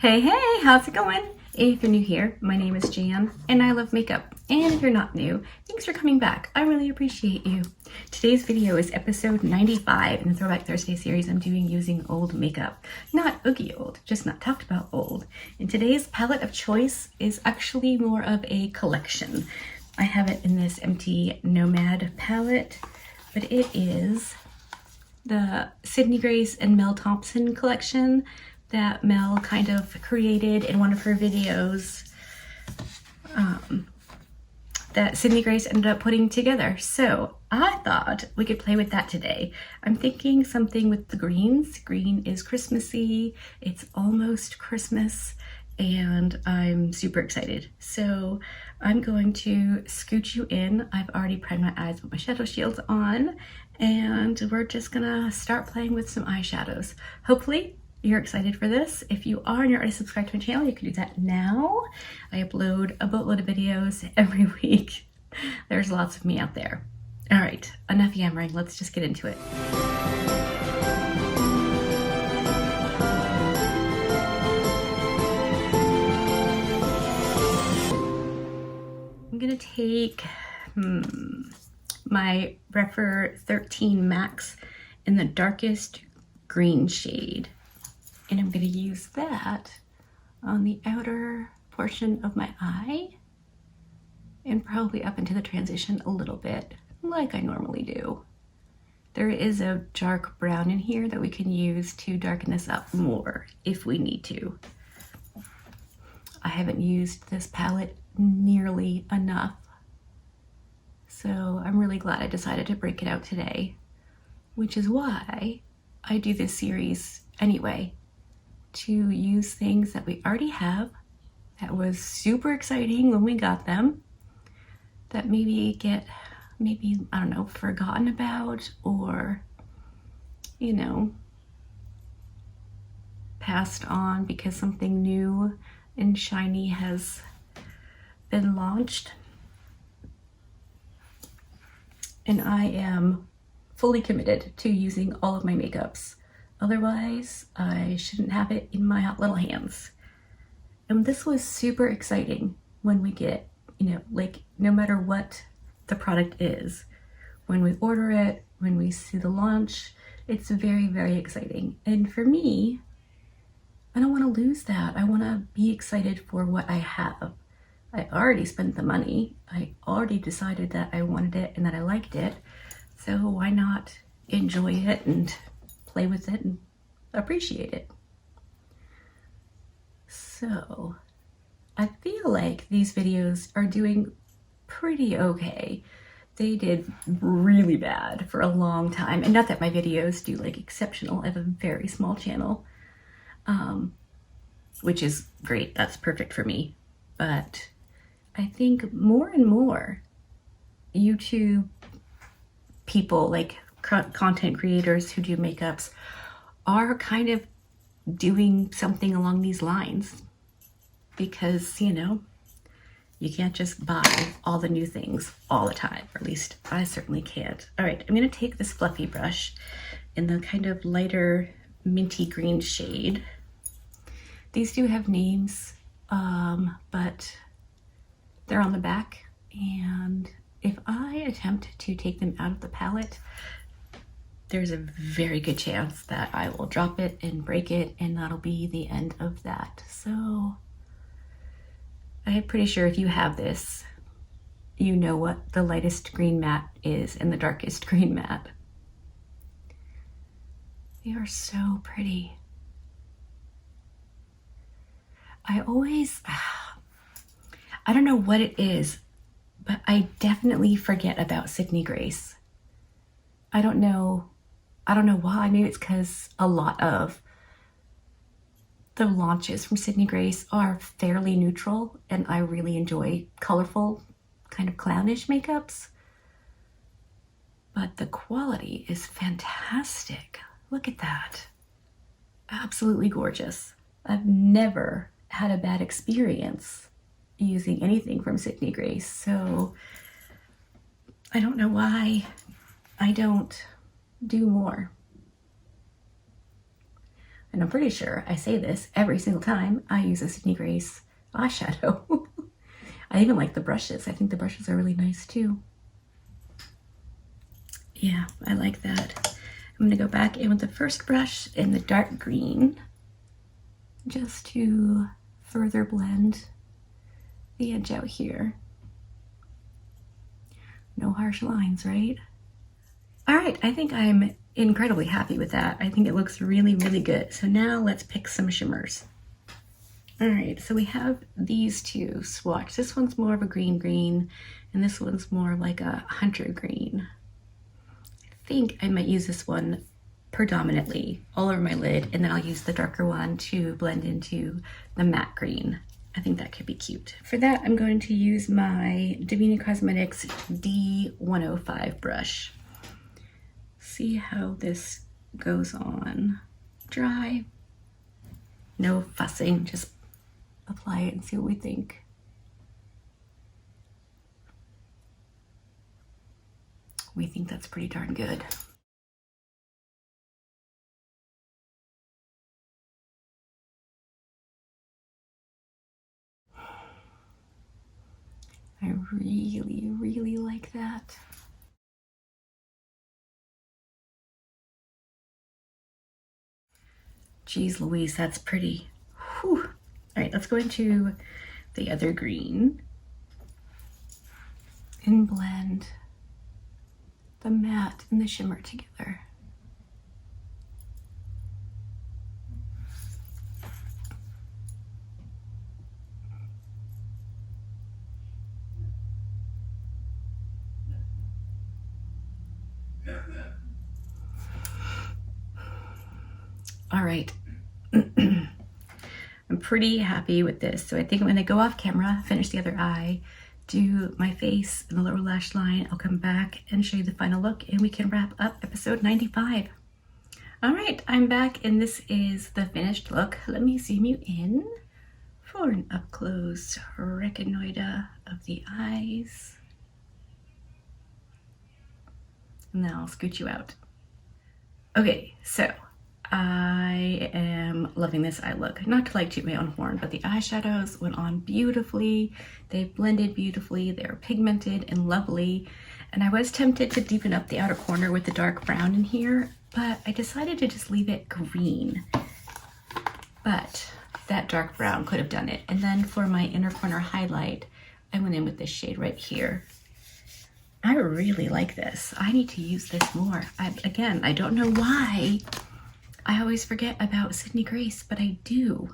Hey, hey, how's it going? If you're new here, my name is Jan and I love makeup. And if you're not new, thanks for coming back. I really appreciate you. Today's video is episode 95 in the Throwback Thursday series I'm doing using old makeup. Not oogie old, just not talked about old. And today's palette of choice is actually more of a collection. I have it in this empty Nomad palette, but it is the Sydney Grace and Mel Thompson collection that Mel kind of created in one of her videos that Sydney Grace ended up putting together. So I thought we could play with that today. I'm thinking something with the greens. Green is Christmassy, it's almost Christmas, and I'm super excited. So I'm going to scoot you in. I've already primed my eyes with my shadow shields on, and we're just gonna start playing with some eyeshadows. Hopefully you're excited for this. If you are and you're already subscribed to my channel, you can do that now. I upload a boatload of videos every week. There's lots of me out there. All right, enough yammering. Let's just get into it. I'm gonna take my Rephr 13 Max in the darkest green shade. And I'm going to use that on the outer portion of my eye and probably up into the transition a little bit, like I normally do. There is a dark brown in here that we can use to darken this up more if we need to. I haven't used this palette nearly enough, so I'm really glad I decided to break it out today, which is why I do this series anyway. To use things that we already have, that was super exciting when we got them, that maybe get, I don't know, forgotten about, or, you know, passed on because something new and shiny has been launched. And I am fully committed to using all of my makeups. Otherwise, I shouldn't have it in my hot little hands. And this was super exciting when we get, you know, like no matter what the product is, when we order it, when we see the launch, it's very, very exciting. And for me, I don't want to lose that. I want to be excited for what I have. I already spent the money. I already decided that I wanted it and that I liked it. So why not enjoy it and play with it and appreciate it? So I feel like these videos are doing pretty okay. They did really bad for a long time, and not that my videos do like exceptional. I have a very small channel, which is great. That's perfect for me. But I think more and more YouTube people, like content creators who do makeups, are kind of doing something along these lines, because, you know, you can't just buy all the new things all the time, or at least I certainly can't. All right, I'm gonna take this fluffy brush in the kind of lighter minty green shade. These do have names, but they're on the back, and if I attempt to take them out of the palette, there's a very good chance that I will drop it and break it, and that'll be the end of that. So I'm pretty sure if you have this, you know what the lightest green matte is and the darkest green matte. They are so pretty. I don't know what it is, but I definitely forget about Sydney Grace. I don't know why. Maybe it's because a lot of the launches from Sydney Grace are fairly neutral, and I really enjoy colorful, kind of clownish makeups. But the quality is fantastic. Look at that. Absolutely gorgeous. I've never had a bad experience using anything from Sydney Grace, so I don't know why I don't do more. and I'm pretty sure I say this every single time I use a Sydney Grace eyeshadow. I even like the brushes. I think the brushes are really nice too. Yeah, I like that. I'm gonna go back in with the first brush in the dark green, just to further blend the edge out here. No harsh lines, right? All right, I think I'm incredibly happy with that. I think it looks really, really good. So now let's pick some shimmers. All right, so we have these two swatch. This one's more of a green, and this one's more like a hunter green. I think I might use this one predominantly all over my lid, and then I'll use the darker one to blend into the matte green. I think that could be cute. For that, I'm going to use my Davina Cosmetics D105 brush. See how this goes on. Dry, no fussing, just apply it and see what we think. We think that's pretty darn good. I really, really like that. Geez Louise, that's pretty. Whew. All right, let's go into the other green and blend the matte and the shimmer together. All right. I'm pretty happy with this. So I think I'm gonna go off camera, finish the other eye, do my face and the lower lash line. I'll come back and show you the final look, and we can wrap up episode 95. All right, I'm back, and this is the finished look. Let me zoom you in for an up close reconnoiter of the eyes. And then I'll scoot you out. Okay, so I am loving this eye look. Not to like toot my own horn, but the eyeshadows went on beautifully. They blended beautifully. They're pigmented and lovely. And I was tempted to deepen up the outer corner with the dark brown in here, but I decided to just leave it green. But that dark brown could have done it. And then for my inner corner highlight, I went in with this shade right here. I really like this. I need to use this more. Again, I don't know why I always forget about Sydney Grace, but I do.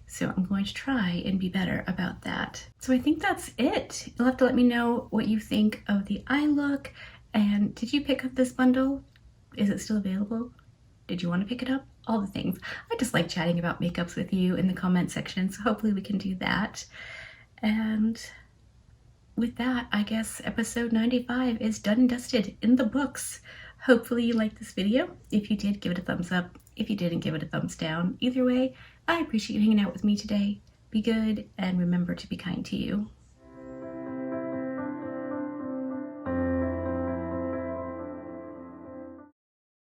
So I'm going to try and be better about that. So I think that's it. You'll have to let me know what you think of the eye look. And did you pick up this bundle? Is it still available? Did you want to pick it up? All the things. I just like chatting about makeups with you in the comment section, so hopefully we can do that. And with that, I guess episode 95 is done and dusted, in the books. Hopefully you liked this video. If you did, give it a thumbs up. If you didn't, give it a thumbs down. Either way, I appreciate you hanging out with me today. Be good, and remember to be kind to you.